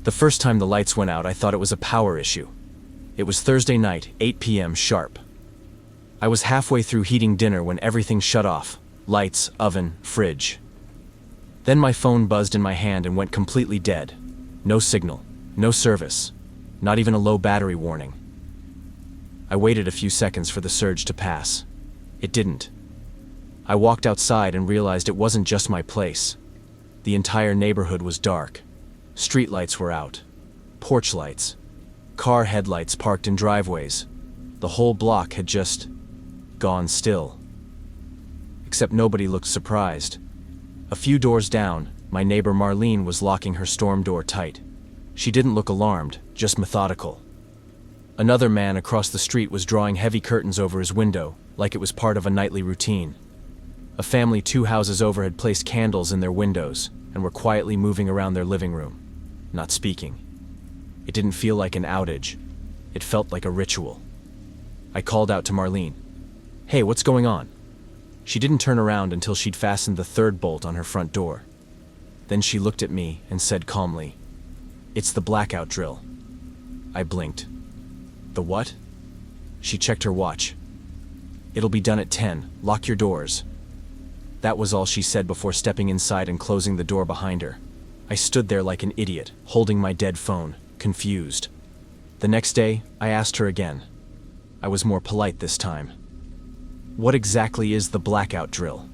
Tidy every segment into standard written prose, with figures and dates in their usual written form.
The first time the lights went out, I thought it was a power issue. It was Thursday night, 8 p.m. sharp. I was halfway through heating dinner when everything shut off. Lights, oven, fridge. Then my phone buzzed in my hand and went completely dead. No signal, no service, not even a low battery warning. I waited a few seconds for the surge to pass. It didn't. I walked outside and realized it wasn't just my place. The entire neighborhood was dark. Streetlights were out. Porch lights. Car headlights parked in driveways. The whole block had just gone still. Except nobody looked surprised. A few doors down, my neighbor Marlene was locking her storm door tight. She didn't look alarmed, just methodical. Another man across the street was drawing heavy curtains over his window, like it was part of a nightly routine. A family 2 houses over had placed candles in their windows and were quietly moving around their living room, not speaking. It didn't feel like an outage. It felt like a ritual. I called out to Marlene. "Hey, what's going on?" She didn't turn around until she'd fastened the 3rd bolt on her front door. Then she looked at me and said calmly, "It's the blackout drill." I blinked. "The what?" She checked her watch. "It'll be done at 10. Lock your doors." That was all she said before stepping inside and closing the door behind her. I stood there like an idiot, holding my dead phone, confused. The next day, I asked her again. I was more polite this time. "What exactly is the blackout drill?"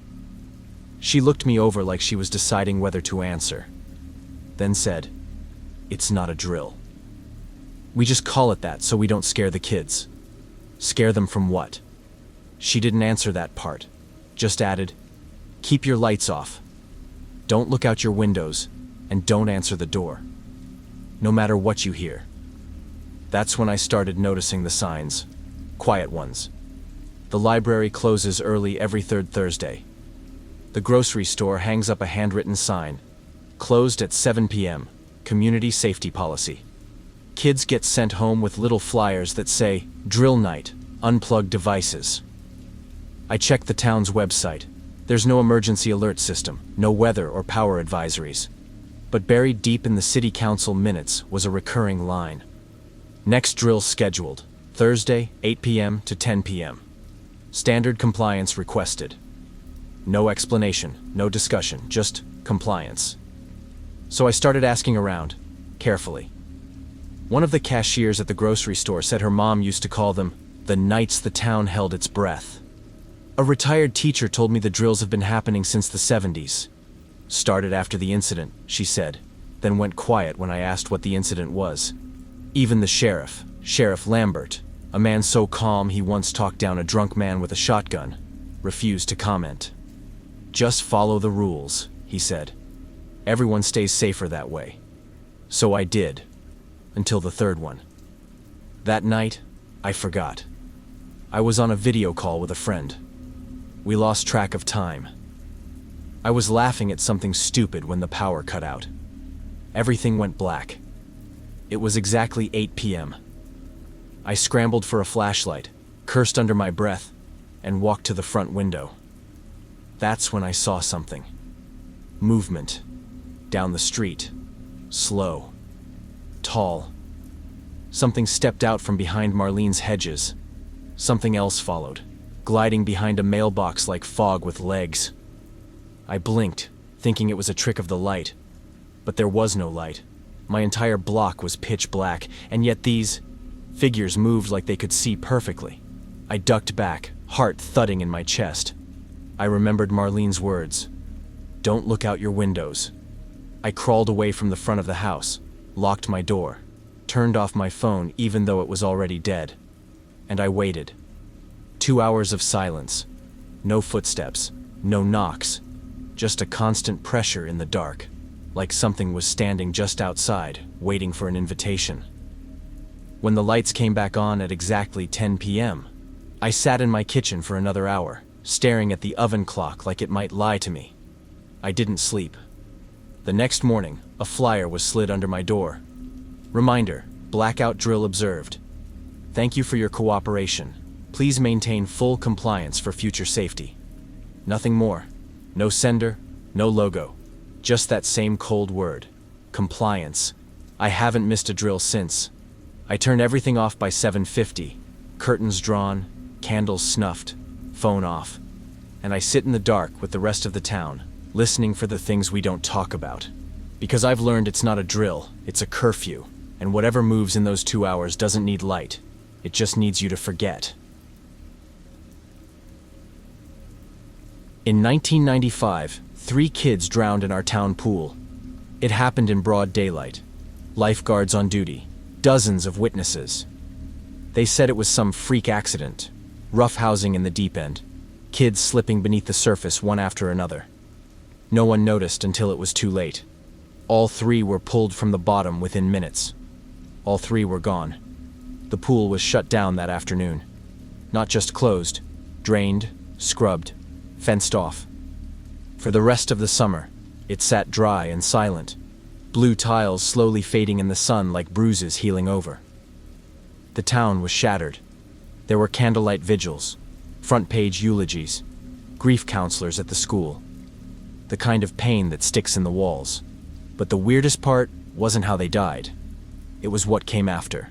She looked me over like she was deciding whether to answer. Then said, "It's not a drill. We just call it that so we don't scare the kids." Scare them from what? She didn't answer that part, just added, "Keep your lights off. Don't look out your windows, and don't answer the door. No matter what you hear." That's when I started noticing the signs. Quiet ones. The library closes early every 3rd Thursday. The grocery store hangs up a handwritten sign. Closed at 7 p.m. Community safety policy. Kids get sent home with little flyers that say, "Drill night, unplug devices." I checked the town's website. There's no emergency alert system, no weather or power advisories. But buried deep in the city council minutes was a recurring line. Next drill scheduled, Thursday, 8 p.m. to 10 p.m. Standard compliance requested. No explanation, no discussion, just compliance. So I started asking around, carefully. One of the cashiers at the grocery store said her mom used to call them the nights the town held its breath. A retired teacher told me the drills have been happening since the 70s. Started after the incident, she said, then went quiet when I asked what the incident was. Even the sheriff, Sheriff Lambert, a man so calm he once talked down a drunk man with a shotgun, refused to comment. "Just follow the rules," he said. "Everyone stays safer that way." So I did, until the 3rd one. That night, I forgot. I was on a video call with a friend. We lost track of time. I was laughing at something stupid when the power cut out. Everything went black. It was exactly 8 p.m. I scrambled for a flashlight, cursed under my breath, and walked to the front window. That's when I saw something. Movement. Down the street. Slow. Tall. Something stepped out from behind Marlene's hedges. Something else followed, gliding behind a mailbox like fog with legs. I blinked, thinking it was a trick of the light. But there was no light. My entire block was pitch black, and yet these figures moved like they could see perfectly. I ducked back, heart thudding in my chest. I remembered Marlene's words. "Don't look out your windows." I crawled away from the front of the house, locked my door, turned off my phone even though it was already dead. And I waited. 2 hours of silence. No footsteps, no knocks, just a constant pressure in the dark, like something was standing just outside, waiting for an invitation. When the lights came back on at exactly 10 p.m., I sat in my kitchen for another hour, staring at the oven clock like it might lie to me. I didn't sleep. The next morning, a flyer was slid under my door. Reminder, blackout drill observed. Thank you for your cooperation. Please maintain full compliance for future safety. Nothing more. No sender, no logo. Just that same cold word. Compliance. I haven't missed a drill since. I turned everything off by 7:50, curtains drawn, candles snuffed, phone off, and I sit in the dark with the rest of the town, listening for the things we don't talk about. Because I've learned it's not a drill, it's a curfew, and whatever moves in those 2 hours doesn't need light. It just needs you to forget. In 1995, 3 kids drowned in our town pool. It happened in broad daylight. Lifeguards on duty, dozens of witnesses. They said it was some freak accident, roughhousing in the deep end, kids slipping beneath the surface one after another. No one noticed until it was too late. All 3 were pulled from the bottom within minutes. All 3 were gone. The pool was shut down that afternoon. Not just closed, drained, scrubbed, fenced off. For the rest of the summer, it sat dry and silent, blue tiles slowly fading in the sun like bruises healing over. The town was shattered. There were candlelight vigils, front-page eulogies, grief counselors at the school. The kind of pain that sticks in the walls. But the weirdest part wasn't how they died. It was what came after.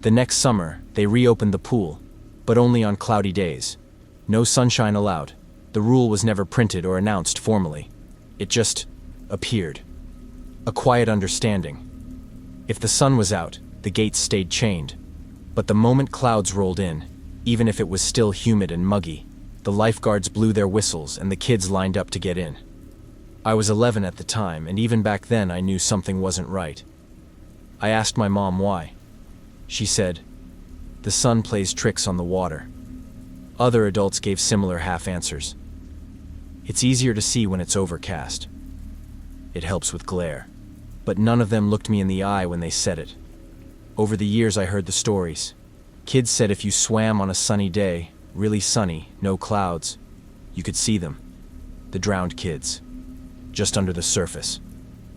The next summer, they reopened the pool, but only on cloudy days. No sunshine allowed. The rule was never printed or announced formally. It just appeared. A quiet understanding. If the sun was out, the gates stayed chained. But the moment clouds rolled in, even if it was still humid and muggy, the lifeguards blew their whistles and the kids lined up to get in. I was 11 at the time, and even back then I knew something wasn't right. I asked my mom why. She said, "The sun plays tricks on the water." Other adults gave similar half-answers. It's easier to see when it's overcast. It helps with glare. But none of them looked me in the eye when they said it. Over the years I heard the stories. Kids said if you swam on a sunny day, really sunny, no clouds, you could see them. The drowned kids. Just under the surface.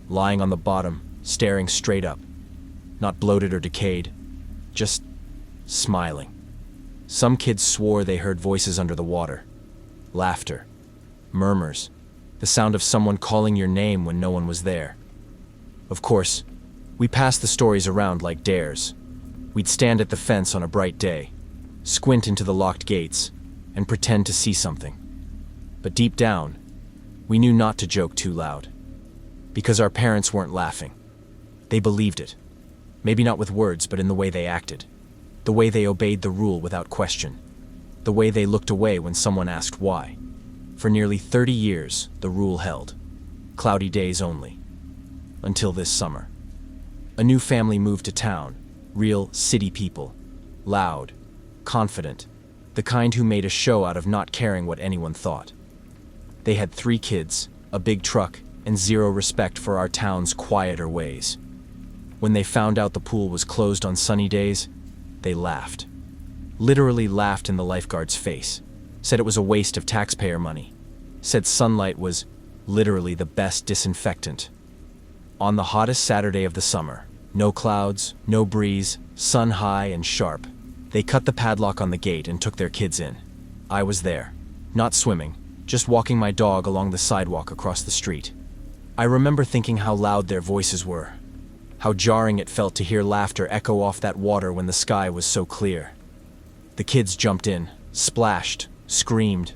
Lying on the bottom, staring straight up. Not bloated or decayed. Just smiling. Some kids swore they heard voices under the water. Laughter. Murmurs. The sound of someone calling your name when no one was there. Of course, we passed the stories around like dares. We'd stand at the fence on a bright day, squint into the locked gates, and pretend to see something. But deep down, we knew not to joke too loud. Because our parents weren't laughing. They believed it. Maybe not with words, but in the way they acted. The way they obeyed the rule without question. The way they looked away when someone asked why. For nearly 30 years, the rule held. Cloudy days only. Until this summer. A new family moved to town. Real city people. Loud. Confident. The kind who made a show out of not caring what anyone thought. They had 3 kids, a big truck, and zero respect for our town's quieter ways. When they found out the pool was closed on sunny days, they laughed. Literally laughed in the lifeguard's face. Said it was a waste of taxpayer money. Said sunlight was literally the best disinfectant. On the hottest Saturday of the summer, no clouds, no breeze, sun high and sharp, they cut the padlock on the gate and took their kids in. I was there, not swimming, just walking my dog along the sidewalk across the street. I remember thinking how loud their voices were, how jarring it felt to hear laughter echo off that water when the sky was so clear. The kids jumped in, splashed, screamed.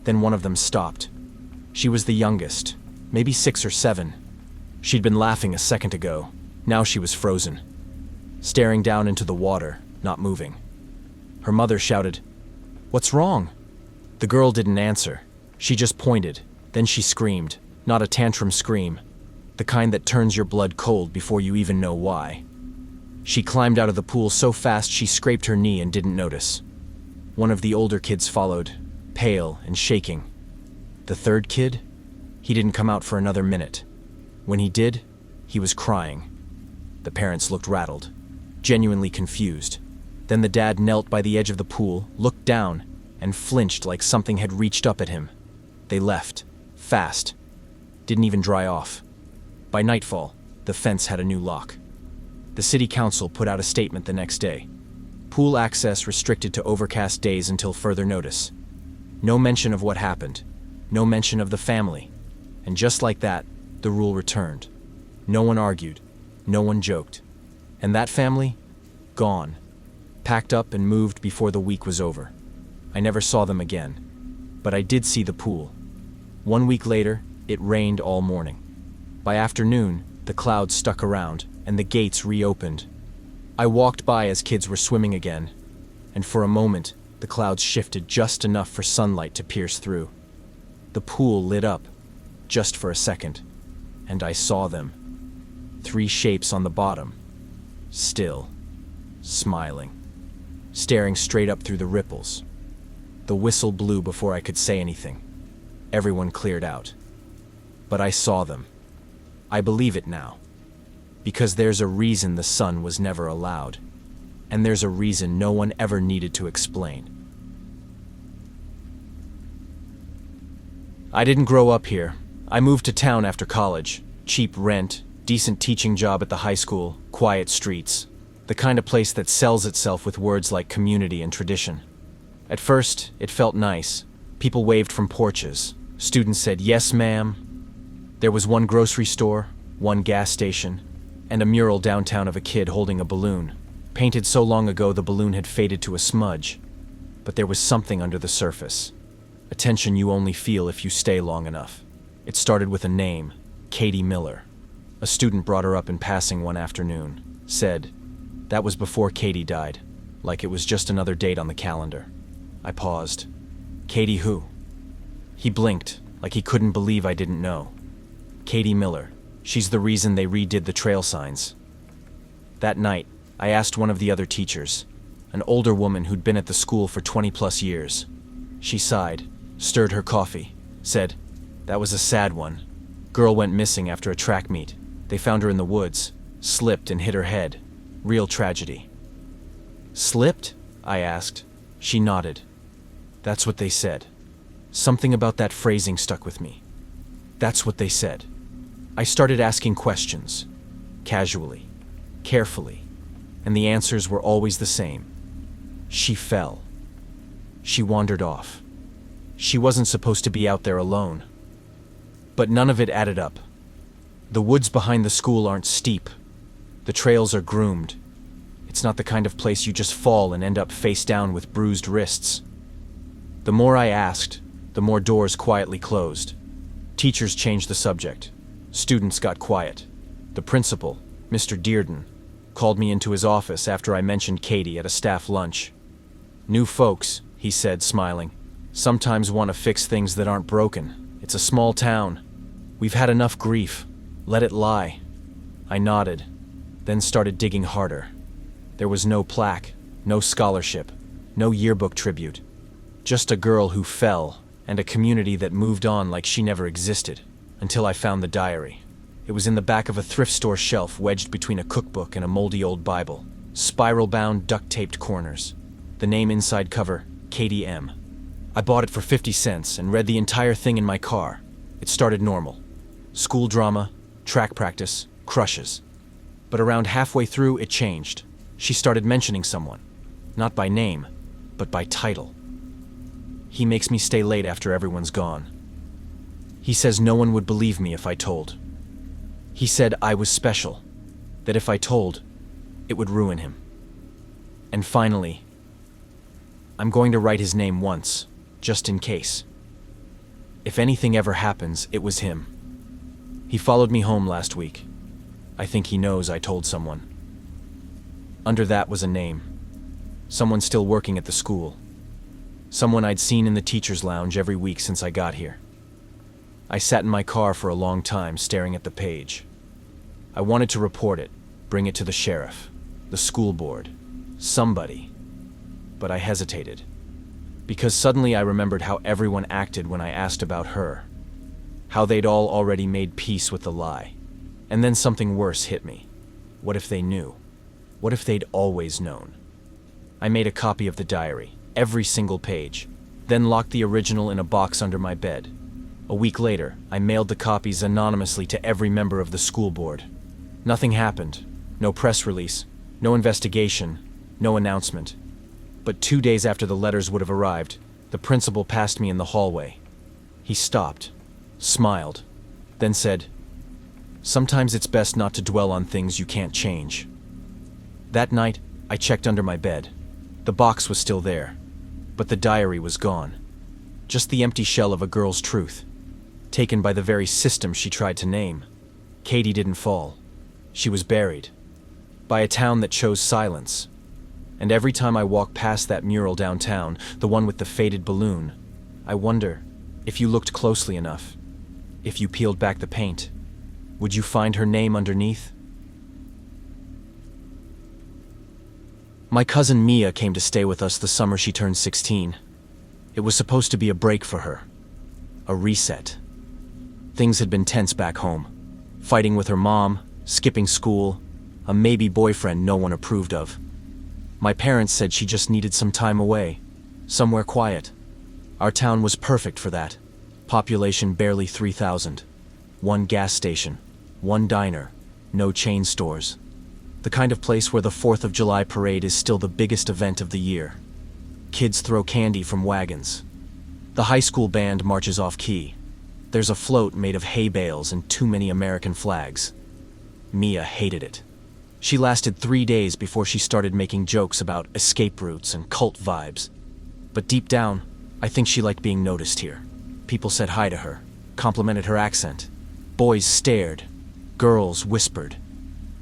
Then one of them stopped. She was the youngest, maybe 6 or 7. She'd been laughing a second ago. Now she was frozen, staring down into the water, not moving. Her mother shouted, "What's wrong?" The girl didn't answer. She just pointed. Then she screamed, not a tantrum scream, the kind that turns your blood cold before you even know why. She climbed out of the pool so fast she scraped her knee and didn't notice. One of the older kids followed, pale and shaking. The third kid? He didn't come out for another minute. When he did, he was crying. The parents looked rattled, genuinely confused. Then the dad knelt by the edge of the pool, looked down, and flinched like something had reached up at him. They left, fast. Didn't even dry off. By nightfall, the fence had a new lock. The city council put out a statement the next day. Pool access restricted to overcast days until further notice. No mention of what happened. No mention of the family. And just like that, the rule returned. No one argued. No one joked. And that family? Gone. Packed up and moved before the week was over. I never saw them again. But I did see the pool. 1 week later, it rained all morning. By afternoon, the clouds stuck around and the gates reopened. I walked by as kids were swimming again, and for a moment, the clouds shifted just enough for sunlight to pierce through. The pool lit up, just for a second, and I saw them. 3 shapes on the bottom, still, smiling, staring straight up through the ripples. The whistle blew before I could say anything. Everyone cleared out. But I saw them. I believe it now. Because there's a reason the sun was never allowed. And there's a reason no one ever needed to explain. I didn't grow up here. I moved to town after college. Cheap rent, decent teaching job at the high school, quiet streets. The kind of place that sells itself with words like community and tradition. At first, it felt nice. People waved from porches. Students said, "Yes, ma'am." There was one grocery store, one gas station, and a mural downtown of a kid holding a balloon. Painted so long ago the balloon had faded to a smudge. But there was something under the surface. A tension you only feel if you stay long enough. It started with a name, Katie Miller. A student brought her up in passing one afternoon. Said, that was before Katie died, like it was just another date on the calendar. I paused. Katie who? He blinked, like he couldn't believe I didn't know. Katie Miller. She's the reason they redid the trail signs. That night, I asked one of the other teachers, an older woman who'd been at the school for 20+ years. She sighed, stirred her coffee, said, "That was a sad one. Girl went missing after a track meet. They found her in the woods, slipped and hit her head. Real tragedy." "Slipped?" I asked. She nodded. "That's what they said." Something about that phrasing stuck with me. That's what they said. I started asking questions, casually, carefully, and the answers were always the same. She fell. She wandered off. She wasn't supposed to be out there alone. But none of it added up. The woods behind the school aren't steep. The trails are groomed. It's not the kind of place you just fall and end up face down with bruised wrists. The more I asked, the more doors quietly closed. Teachers changed the subject. Students got quiet. The principal, Mr. Dearden, called me into his office after I mentioned Katie at a staff lunch. "New folks," he said, smiling, "sometimes want to fix things that aren't broken. It's a small town. We've had enough grief. Let it lie." I nodded, then started digging harder. There was no plaque, no scholarship, no yearbook tribute. Just a girl who fell, and a community that moved on like she never existed, until I found the diary. It was in the back of a thrift store shelf wedged between a cookbook and a moldy old Bible. Spiral-bound, duct-taped corners. The name inside cover, Katie M. I bought it for 50 cents and read the entire thing in my car. It started normal. School drama, track practice, crushes. But around halfway through, it changed. She started mentioning someone. Not by name, but by title. He makes me stay late after everyone's gone. He says no one would believe me if I told. He said I was special, that if I told, it would ruin him. And finally, I'm going to write his name once, just in case. If anything ever happens, it was him. He followed me home last week. I think he knows I told someone. Under that was a name. Someone still working at the school. Someone I'd seen in the teacher's lounge every week since I got here. I sat in my car for a long time staring at the page. I wanted to report it, bring it to the sheriff, the school board, somebody. But I hesitated. Because suddenly I remembered how everyone acted when I asked about her. How they'd all already made peace with the lie. And then something worse hit me. What if they knew? What if they'd always known? I made a copy of the diary, every single page, then locked the original in a box under my bed. A week later, I mailed the copies anonymously to every member of the school board. Nothing happened. No press release, no investigation, no announcement. But 2 days after the letters would have arrived, the principal passed me in the hallway. He stopped, smiled, then said, Sometimes it's best not to dwell on things you can't change. That night, I checked under my bed. The box was still there, but the diary was gone. Just the empty shell of a girl's truth, taken by the very system she tried to name. Katie didn't fall. She was buried by a town that chose silence. And every time I walk past that mural downtown, the one with the faded balloon, I wonder if you looked closely enough, if you peeled back the paint, would you find her name underneath? My cousin Mia came to stay with us the summer she turned 16. It was supposed to be a break for her, a reset. Things had been tense back home, fighting with her mom, skipping school, a maybe boyfriend no one approved of. My parents said she just needed some time away, somewhere quiet. Our town was perfect for that. Population barely 3,000. One gas station, one diner, no chain stores. The kind of place where the 4th of July parade is still the biggest event of the year. Kids throw candy from wagons. The high school band marches off key. There's a float made of hay bales and too many American flags. Mia hated it. She lasted 3 days before she started making jokes about escape routes and cult vibes. But deep down, I think she liked being noticed here. People said hi to her, complimented her accent. Boys stared. Girls whispered.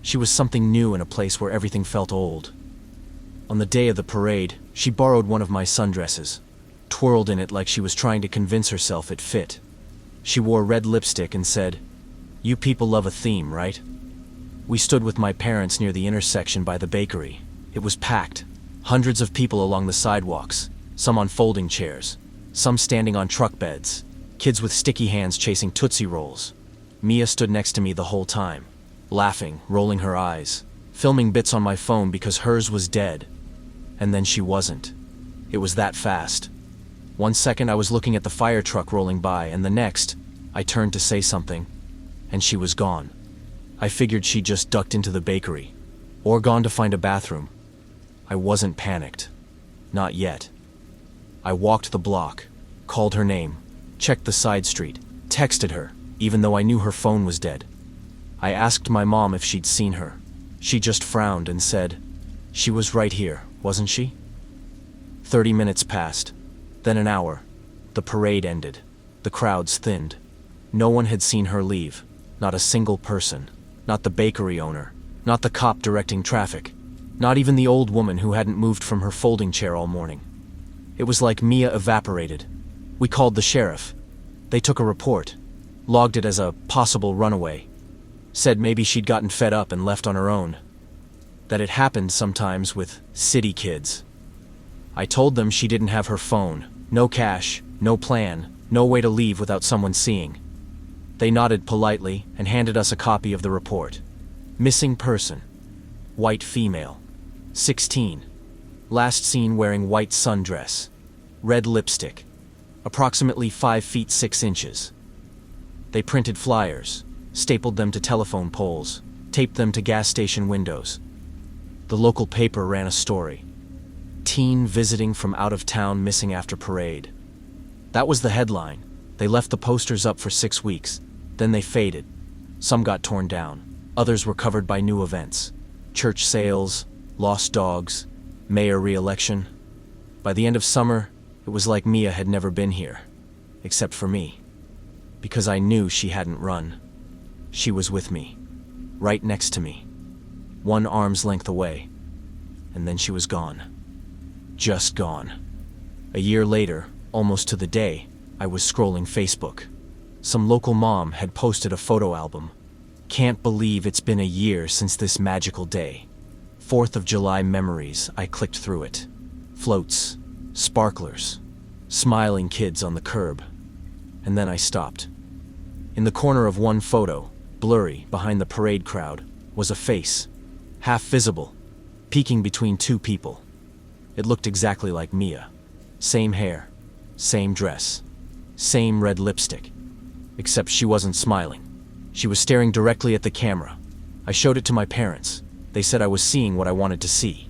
She was something new in a place where everything felt old. On the day of the parade, she borrowed one of my sundresses, twirled in it like she was trying to convince herself it fit. She wore red lipstick and said, "You people love a theme, right?" We stood with my parents near the intersection by the bakery. It was packed. Hundreds of people along the sidewalks, some on folding chairs, some standing on truck beds, kids with sticky hands chasing Tootsie Rolls. Mia stood next to me the whole time, laughing, rolling her eyes, filming bits on my phone because hers was dead. And then she wasn't. It was that fast. One second I was looking at the fire truck rolling by, and the next, I turned to say something, and she was gone. I figured she just ducked into the bakery, or gone to find a bathroom. I wasn't panicked. Not yet. I walked the block, called her name, checked the side street, texted her, even though I knew her phone was dead. I asked my mom if she'd seen her. She just frowned and said, "She was right here, wasn't she?" 30 minutes passed, then an hour. The parade ended. The crowds thinned. No one had seen her leave, not a single person. Not the bakery owner, not the cop directing traffic, not even the old woman who hadn't moved from her folding chair all morning. It was like Mia evaporated. We called the sheriff. They took a report, logged it as a possible runaway, said maybe she'd gotten fed up and left on her own. That it happened sometimes with city kids. I told them she didn't have her phone, no cash, no plan, no way to leave without someone seeing. They nodded politely and handed us a copy of the report. Missing person. White female. 16. Last seen wearing white sundress. Red lipstick. Approximately 5 feet 6 inches. They printed flyers, stapled them to telephone poles, taped them to gas station windows. The local paper ran a story. Teen visiting from out of town missing after parade. That was the headline. They left the posters up for 6 weeks. Then they faded. Some got torn down. Others were covered by new events. Church sales, lost dogs, mayor re-election. By the end of summer, it was like Mia had never been here. Except for me. Because I knew she hadn't run. She was with me. Right next to me. One arm's length away. And then she was gone. Just gone. A year later, almost to the day, I was scrolling Facebook. Some local mom had posted a photo album. Can't believe it's been a year since this magical day. 4th of July memories. I clicked through it. Floats, sparklers, smiling kids on the curb. And then I stopped. In the corner of one photo, blurry behind the parade crowd, was a face, half visible, peeking between 2 people. It looked exactly like Mia. Same hair, same dress, same red lipstick. Except she wasn't smiling. She was staring directly at the camera. I showed it to my parents. They said I was seeing what I wanted to see.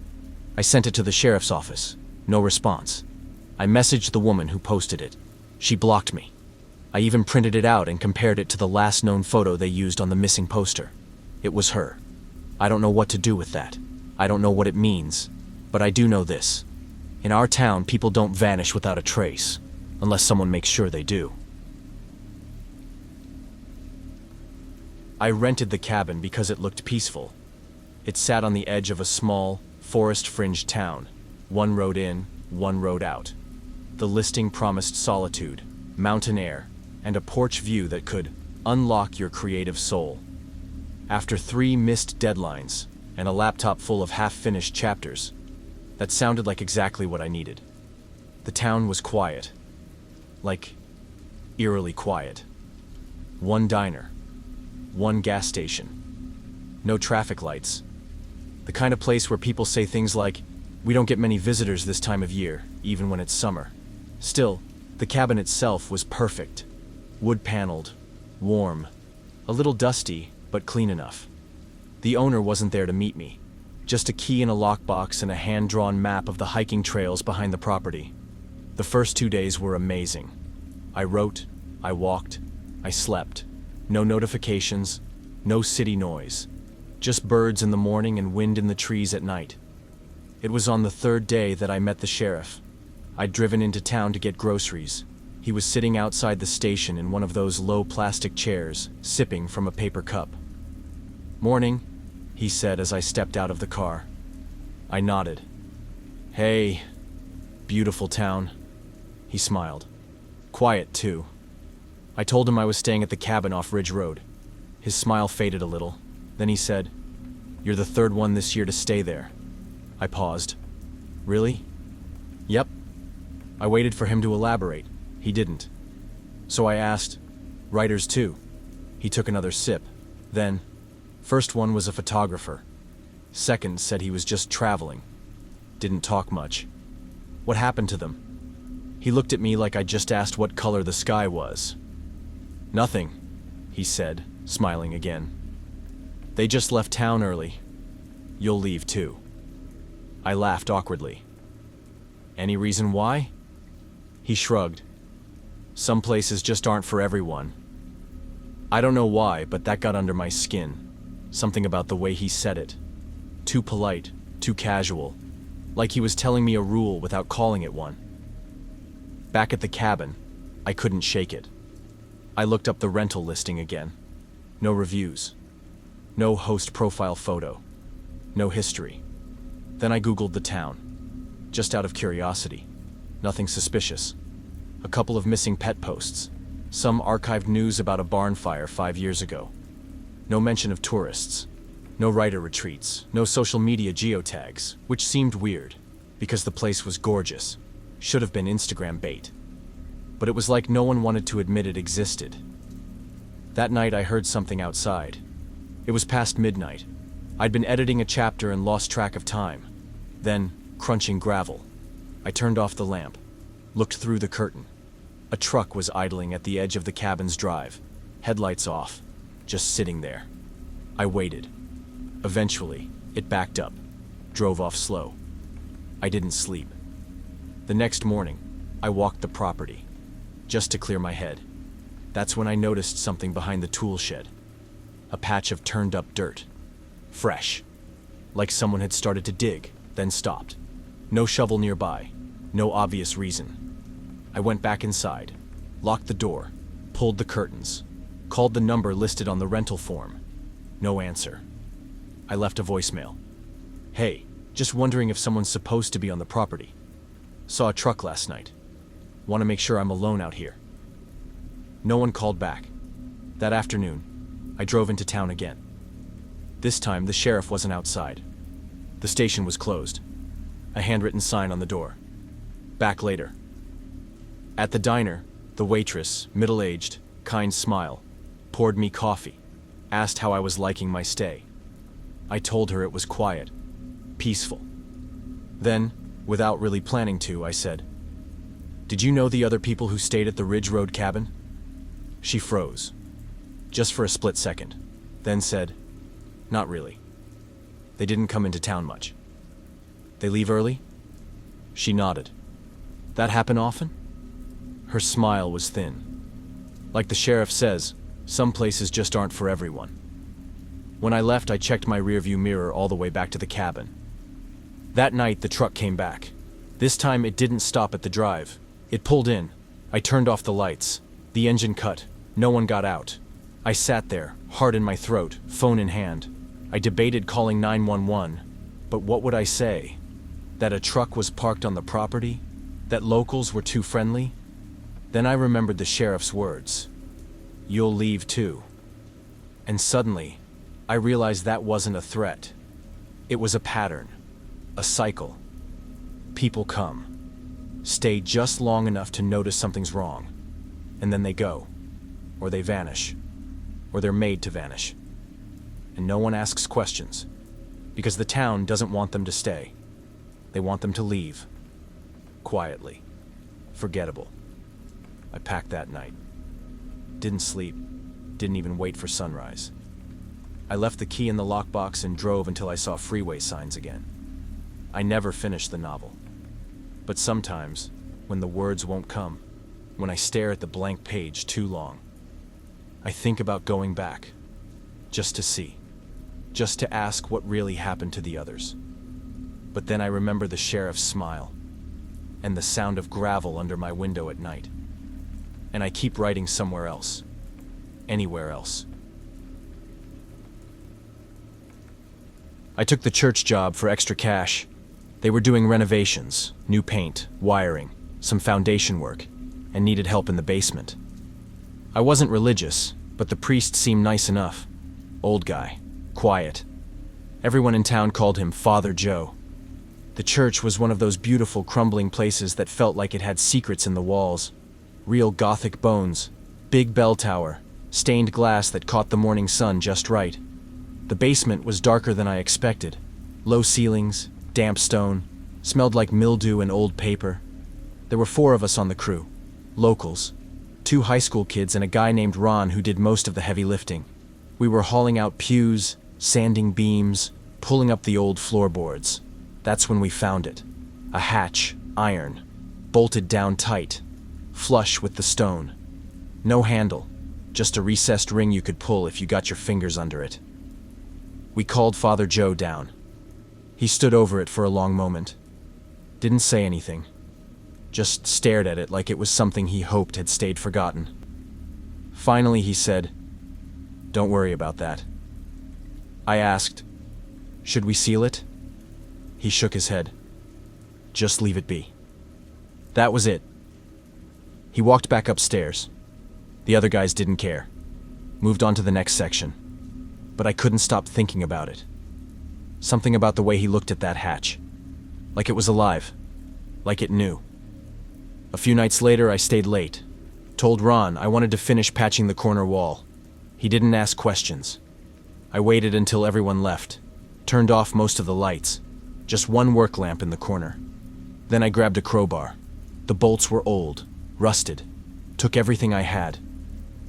I sent it to the sheriff's office. No response. I messaged the woman who posted it. She blocked me. I even printed it out and compared it to the last known photo they used on the missing poster. It was her. I don't know what to do with that. I don't know what it means. But I do know this. In our town, people don't vanish without a trace, unless someone makes sure they do. I rented the cabin because it looked peaceful. It sat on the edge of a small, forest-fringed town, one road in, one road out. The listing promised solitude, mountain air, and a porch view that could unlock your creative soul. After 3 missed deadlines and a laptop full of half-finished chapters, that sounded like exactly what I needed. The town was quiet. Like, eerily quiet. One diner. One gas station. No traffic lights. The kind of place where people say things like, "We don't get many visitors this time of year, even when it's summer." Still, the cabin itself was perfect. Wood-paneled, warm, a little dusty, but clean enough. The owner wasn't there to meet me. Just a key in a lockbox and a hand-drawn map of the hiking trails behind the property. The first 2 days were amazing. I wrote, I walked, I slept. No notifications, no city noise. Just birds in the morning and wind in the trees at night. It was on the 3rd day that I met the sheriff. I'd driven into town to get groceries. He was sitting outside the station in one of those low plastic chairs, sipping from a paper cup. "Morning," he said as I stepped out of the car. I nodded. "Hey, beautiful town." He smiled. Quiet, too. I told him I was staying at the cabin off Ridge Road. His smile faded a little. Then he said, "You're the 3rd one this year to stay there." I paused. "Really?" "Yep." I waited for him to elaborate. He didn't. So I asked, "Writers too?" He took another sip. Then, "First one was a photographer. Second said he was just traveling. Didn't talk much. What happened to them?" He looked at me like I just asked what color the sky was. "Nothing," he said, smiling again. "They just left town early. You'll leave too." I laughed awkwardly. "Any reason why?" He shrugged. "Some places just aren't for everyone." I don't know why, but that got under my skin. Something about the way he said it. Too polite, too casual. Like he was telling me a rule without calling it one. Back at the cabin, I couldn't shake it. I looked up the rental listing again. No reviews. No host profile photo. No history. Then I Googled the town. Just out of curiosity. Nothing suspicious. A couple of missing pet posts. Some archived news about a barn fire 5 years ago. No mention of tourists. No writer retreats. No social media geotags, which seemed weird, because the place was gorgeous. Should have been Instagram bait. But it was like no one wanted to admit it existed. That night I heard something outside. It was past midnight. I'd been editing a chapter and lost track of time. Then, crunching gravel. I turned off the lamp, looked through the curtain. A truck was idling at the edge of the cabin's drive, headlights off, just sitting there. I waited. Eventually, it backed up, drove off slow. I didn't sleep. The next morning, I walked the property, just to clear my head. That's when I noticed something behind the tool shed. A patch of turned-up dirt. Fresh. Like someone had started to dig, then stopped. No shovel nearby. No obvious reason. I went back inside, locked the door, pulled the curtains, called the number listed on the rental form. No answer. I left a voicemail. "Hey, just wondering if someone's supposed to be on the property. Saw a truck last night. Want to make sure I'm alone out here." No one called back. That afternoon, I drove into town again. This time, the sheriff wasn't outside. The station was closed. A handwritten sign on the door. "Back later." At the diner, the waitress, middle-aged, kind smile, poured me coffee, asked how I was liking my stay. I told her it was quiet, peaceful. Then, without really planning to, I said, "Did you know the other people who stayed at the Ridge Road cabin?" She froze, just for a split second, then said, "Not really. They didn't come into town much." "They leave early?" She nodded. "That happen often?" Her smile was thin. Like the sheriff says, some places just aren't for everyone. When I left, I checked my rearview mirror all the way back to the cabin. That night, the truck came back. This time, it didn't stop at the drive. It pulled in. I turned off the lights. The engine cut. No one got out. I sat there, heart in my throat, phone in hand. I debated calling 911, but what would I say? That a truck was parked on the property? That locals were too friendly? Then I remembered the sheriff's words. "You'll leave too." And suddenly, I realized that wasn't a threat. It was a pattern, a cycle. People come, stay just long enough to notice something's wrong, and then they go, or they vanish, or they're made to vanish. And no one asks questions, because the town doesn't want them to stay. They want them to leave, quietly, forgettable. I packed that night. Didn't sleep, didn't even wait for sunrise. I left the key in the lockbox and drove until I saw freeway signs again. I never finished the novel. But sometimes, when the words won't come, when I stare at the blank page too long, I think about going back, just to see, just to ask what really happened to the others. But then I remember the sheriff's smile, and the sound of gravel under my window at night. And I keep writing somewhere else, anywhere else. I took the church job for extra cash. They were doing renovations, new paint, wiring, some foundation work, and needed help in the basement. I wasn't religious, but the priest seemed nice enough. Old guy, quiet. Everyone in town called him Father Joe. The church was one of those beautiful crumbling places that felt like it had secrets in the walls. Real Gothic bones, big bell tower, stained glass that caught the morning sun just right. The basement was darker than I expected. Low ceilings, damp stone, smelled like mildew and old paper. There were 4 of us on the crew, locals, 2 high school kids and a guy named Ron who did most of the heavy lifting. We were hauling out pews, sanding beams, pulling up the old floorboards. That's when we found it. A hatch, iron, bolted down tight, flush with the stone. No handle, just a recessed ring you could pull if you got your fingers under it. We called Father Joe down. He stood over it for a long moment. Didn't say anything. Just stared at it like it was something he hoped had stayed forgotten. Finally he said, "Don't worry about that." I asked, "Should we seal it?" He shook his head. "Just leave it be." That was it. He walked back upstairs. The other guys didn't care. Moved on to the next section. But I couldn't stop thinking about it. Something about the way he looked at that hatch. Like it was alive. Like it knew. A few nights later, I stayed late. Told Ron I wanted to finish patching the corner wall. He didn't ask questions. I waited until everyone left. Turned off most of the lights. Just one work lamp in the corner. Then I grabbed a crowbar. The bolts were old, rusted. Took everything I had.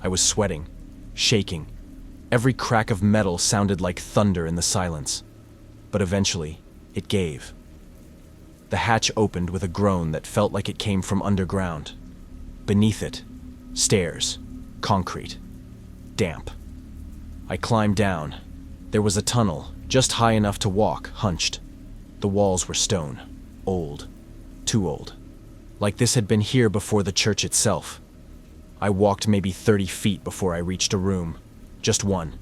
I was sweating, shaking. Every crack of metal sounded like thunder in the silence. But eventually, it gave. The hatch opened with a groan that felt like it came from underground. Beneath it, stairs, concrete, damp. I climbed down. There was a tunnel, just high enough to walk, hunched. The walls were stone, old, too old. Like this had been here before the church itself. I walked maybe 30 feet before I reached a room. Just one.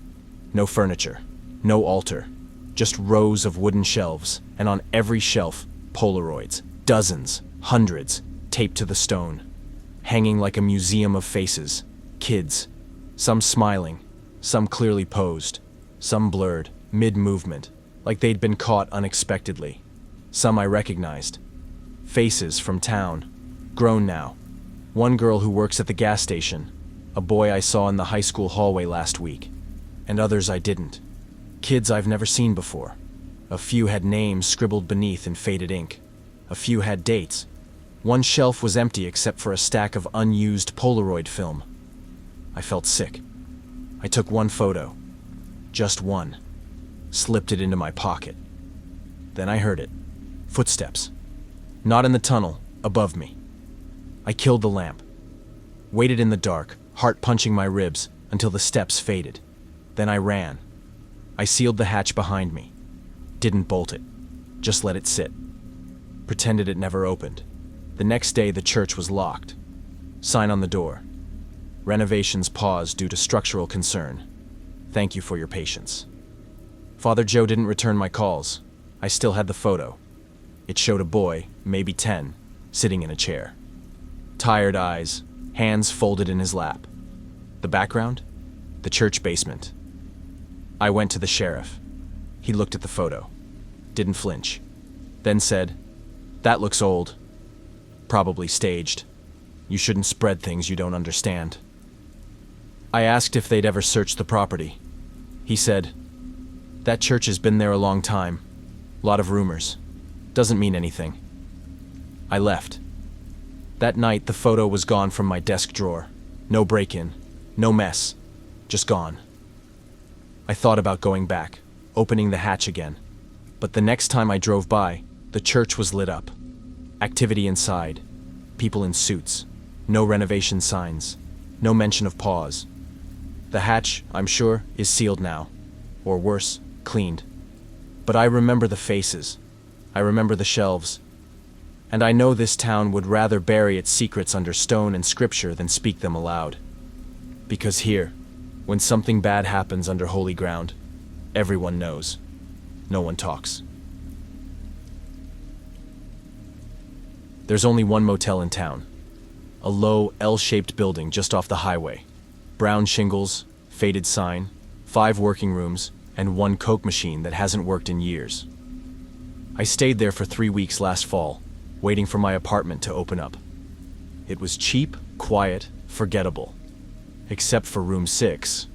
No furniture, no altar. Just rows of wooden shelves, and on every shelf, Polaroids. Dozens, hundreds, taped to the stone. Hanging like a museum of faces. Kids. Some smiling, some clearly posed. Some blurred, mid-movement, like they'd been caught unexpectedly. Some I recognized. Faces from town. Grown now. One girl who works at the gas station. A boy I saw in the high school hallway last week. And others I didn't. Kids I've never seen before. A few had names scribbled beneath in faded ink. A few had dates. One shelf was empty except for a stack of unused Polaroid film. I felt sick. I took one photo. Just one. Slipped it into my pocket. Then I heard it. Footsteps. Not in the tunnel, above me. I killed the lamp. Waited in the dark, heart punching my ribs until the steps faded. Then I ran. I sealed the hatch behind me. Didn't bolt it. Just let it sit. Pretended it never opened. The next day, the church was locked. Sign on the door. Renovations paused due to structural concern. Thank you for your patience. Father Joe didn't return my calls. I still had the photo. It showed a boy, maybe 10, sitting in a chair. Tired eyes, hands folded in his lap. The background? The church basement. I went to the sheriff. He looked at the photo. Didn't flinch. Then said, "That looks old. Probably staged. You shouldn't spread things you don't understand." I asked if they'd ever searched the property. He said, "That church has been there a long time. Lot of rumors. Doesn't mean anything." I left. That night, the photo was gone from my desk drawer. No break-in, no mess, just gone. I thought about going back, opening the hatch again. But the next time I drove by, the church was lit up. Activity inside, people in suits, no renovation signs, no mention of pause. The hatch, I'm sure, is sealed now, or worse, cleaned. But I remember the faces. I remember the shelves. And I know this town would rather bury its secrets under stone and scripture than speak them aloud. Because here, when something bad happens under holy ground, everyone knows. No one talks. There's only one motel in town. A low, L-shaped building just off the highway. Brown shingles, faded sign, 5 working rooms, and 1 Coke machine that hasn't worked in years. I stayed there for 3 weeks last fall, waiting for my apartment to open up. It was cheap, quiet, forgettable. Except for room 6.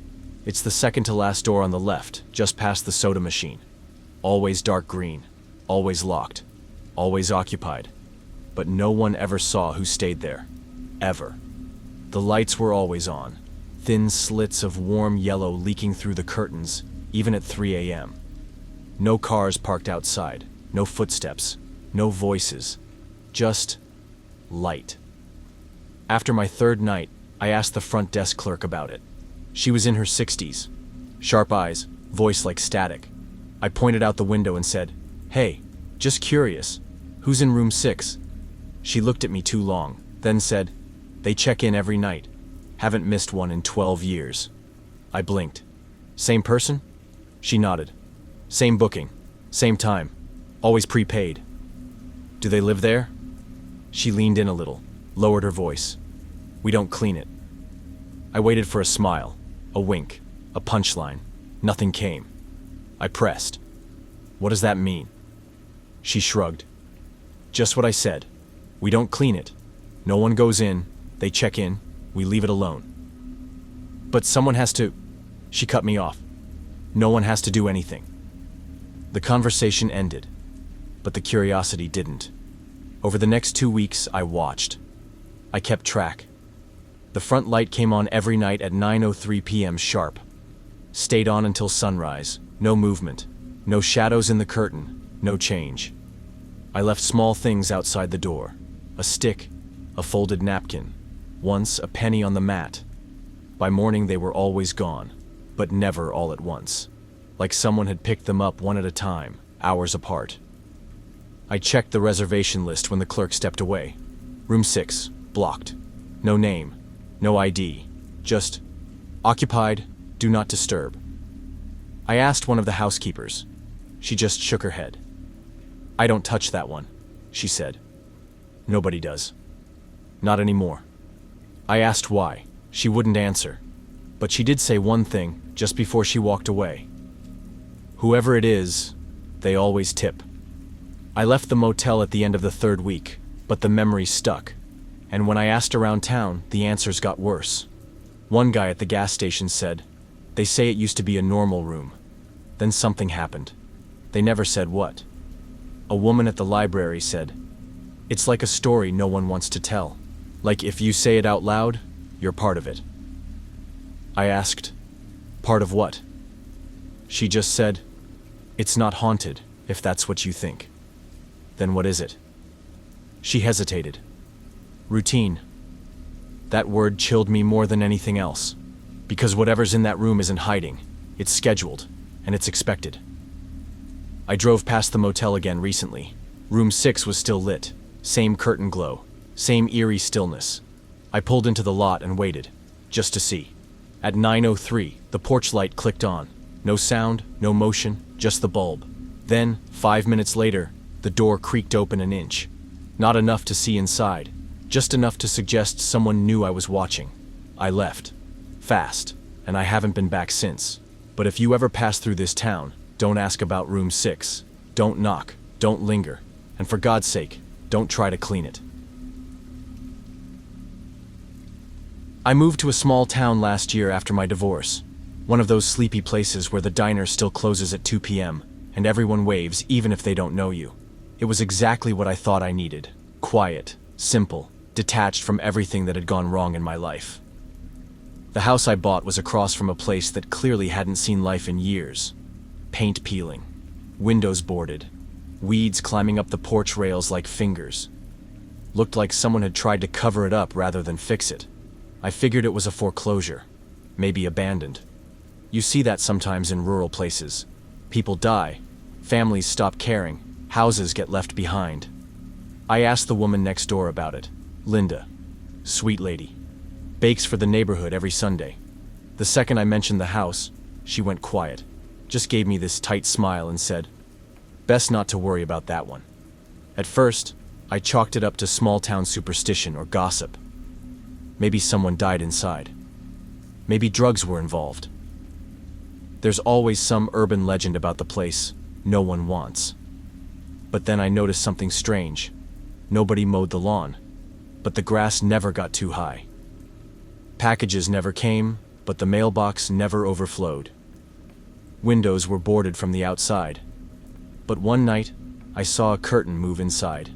It's the second to last door on the left, just past the soda machine. Always dark green, always locked, always occupied. But no one ever saw who stayed there. Ever. The lights were always on, thin slits of warm yellow leaking through the curtains, even at 3 a.m. No cars parked outside, no footsteps, no voices, just light. After my 3rd night, I asked the front desk clerk about it. She was in her 60s. Sharp eyes, voice like static. I pointed out the window and said, "Hey, just curious, who's in room 6? She looked at me too long, then said, "They check in every night. Haven't missed one in 12 years. I blinked. "Same person?" She nodded. "Same booking, same time, always prepaid." "Do they live there?" She leaned in a little, lowered her voice. "We don't clean it." I waited for a smile, a wink, a punchline. Nothing came. I pressed. "What does that mean?" She shrugged. "Just what I said. We don't clean it. No one goes in, they check in, we leave it alone." "But someone has to..." She cut me off. "No one has to do anything." The conversation ended, but the curiosity didn't. Over the next 2 weeks, I watched. I kept track. The front light came on every night at 9:03 p.m. sharp. Stayed on until sunrise, no movement, no shadows in the curtain, no change. I left small things outside the door. A stick, a folded napkin, once a penny on the mat. By morning they were always gone, but never all at once. Like someone had picked them up one at a time, hours apart. I checked the reservation list when the clerk stepped away. Room 6, blocked. No name, no ID, just occupied, do not disturb. I asked one of the housekeepers. She just shook her head. "I don't touch that one," she said. "Nobody does. Not anymore." I asked why. She wouldn't answer. But she did say one thing just before she walked away. "Whoever it is, they always tip." I left the motel at the end of the 3rd week, but the memory stuck. And when I asked around town, the answers got worse. One guy at the gas station said, "They say it used to be a normal room. Then something happened. They never said what." A woman at the library said, "It's like a story no one wants to tell. Like if you say it out loud, you're part of it." I asked, "Part of what?" She just said, "It's not haunted, if that's what you think." "Then what is it?" She hesitated. "Routine. That word chilled me more than anything else. Because whatever's in that room isn't hiding. It's scheduled, and it's expected. I drove past the motel again recently. Room 6 was still lit. Same curtain glow. Same eerie stillness. I pulled into the lot and waited, just to see. At 9:03, the porch light clicked on. No sound, no motion, just the bulb. Then, 5 minutes later, the door creaked open an inch. Not enough to see inside, just enough to suggest someone knew I was watching. I left. Fast, and I haven't been back since. But if you ever pass through this town, don't ask about room 6. Don't knock, don't linger, and for God's sake, don't try to clean it. I moved to a small town last year after my divorce. One of those sleepy places where the diner still closes at 2 p.m., and everyone waves even if they don't know you. It was exactly what I thought I needed. Quiet, simple, detached from everything that had gone wrong in my life. The house I bought was across from a place that clearly hadn't seen life in years. Paint peeling, windows boarded, weeds climbing up the porch rails like fingers. Looked like someone had tried to cover it up rather than fix it. I figured it was a foreclosure, maybe abandoned. You see that sometimes in rural places. People die, families stop caring, houses get left behind. I asked the woman next door about it, Linda. Sweet lady. Bakes for the neighborhood every Sunday. The second I mentioned the house, she went quiet, just gave me this tight smile and said, "Best not to worry about that one." At first, I chalked it up to small-town superstition or gossip. Maybe someone died inside. Maybe drugs were involved. There's always some urban legend about the place no one wants. But then I noticed something strange. Nobody mowed the lawn, but the grass never got too high. Packages never came, but the mailbox never overflowed. Windows were boarded from the outside. But one night, I saw a curtain move inside.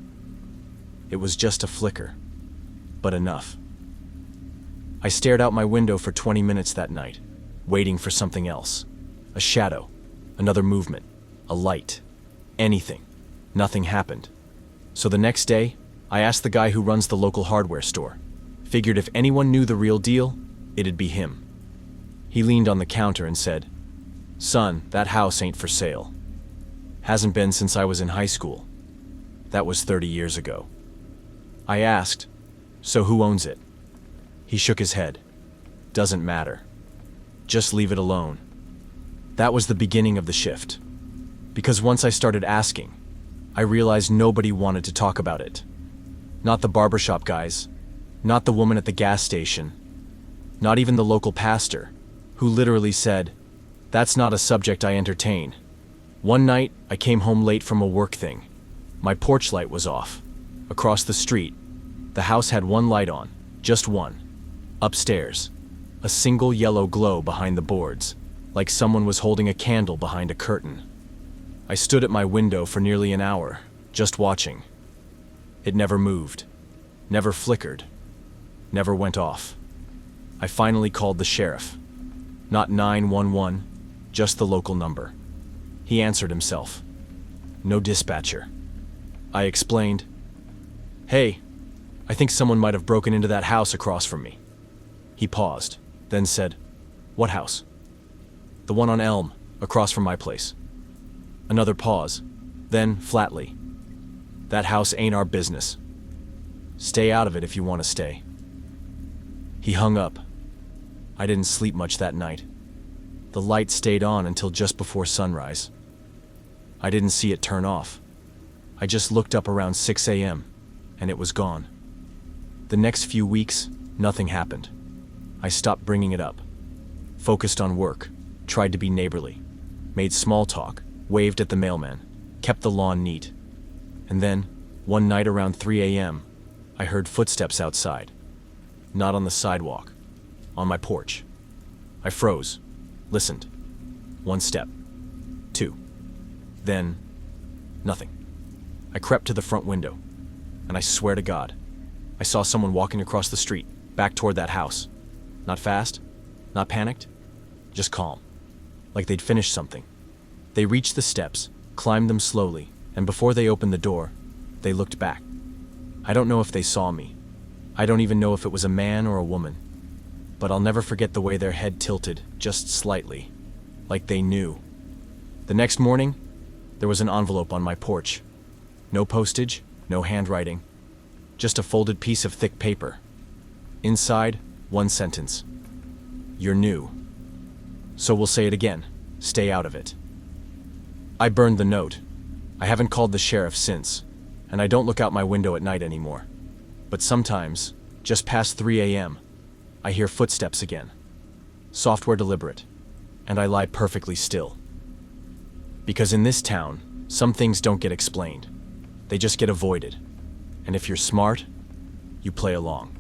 It was just a flicker, but enough. I stared out my window for 20 minutes that night, waiting for something else. A shadow, another movement, a light, anything. Nothing happened. So the next day, I asked the guy who runs the local hardware store. Figured if anyone knew the real deal, it'd be him. He leaned on the counter and said, "Son, that house ain't for sale. Hasn't been since I was in high school. That was 30 years ago." I asked, "So who owns it?" He shook his head. "Doesn't matter. Just leave it alone." That was the beginning of the shift. Because once I started asking, I realized nobody wanted to talk about it. Not the barbershop guys, not the woman at the gas station, not even the local pastor, who literally said, "That's not a subject I entertain." One night, I came home late from a work thing. My porch light was off. Across the street, the house had one light on, just one. Upstairs, a single yellow glow behind the boards, like someone was holding a candle behind a curtain. I stood at my window for nearly an hour, just watching. It never moved, never flickered, never went off. I finally called the sheriff. Not 911, just the local number. He answered himself. No dispatcher. I explained, "Hey, I think someone might have broken into that house across from me." He paused, then said, "What house?" "The one on Elm, across from my place." Another pause, then flatly, "That house ain't our business. Stay out of it if you want to stay." He hung up. I didn't sleep much that night. The light stayed on until just before sunrise. I didn't see it turn off. I just looked up around 6 a.m., and it was gone. The next few weeks, nothing happened. I stopped bringing it up. Focused on work, tried to be neighborly, made small talk, waved at the mailman, kept the lawn neat. And then, one night around 3 a.m., I heard footsteps outside. Not on the sidewalk, on my porch. I froze, listened. One step, two. Then, nothing. I crept to the front window, and I swear to God, I saw someone walking across the street, back toward that house. Not fast, not panicked, just calm, like they'd finished something. They reached the steps, climbed them slowly, and before they opened the door, they looked back. I don't know if they saw me. I don't even know if it was a man or a woman, but I'll never forget the way their head tilted, just slightly, like they knew. The next morning, there was an envelope on my porch. No postage, no handwriting, just a folded piece of thick paper. Inside, one sentence. You're new. So we'll say it again. Stay out of it. I burned the note. I haven't called the sheriff since, and I don't look out my window at night anymore. But sometimes, just past 3 a.m., I hear footsteps again. Software deliberate, and I lie perfectly still. Because in this town, some things don't get explained. They just get avoided. And if you're smart, you play along.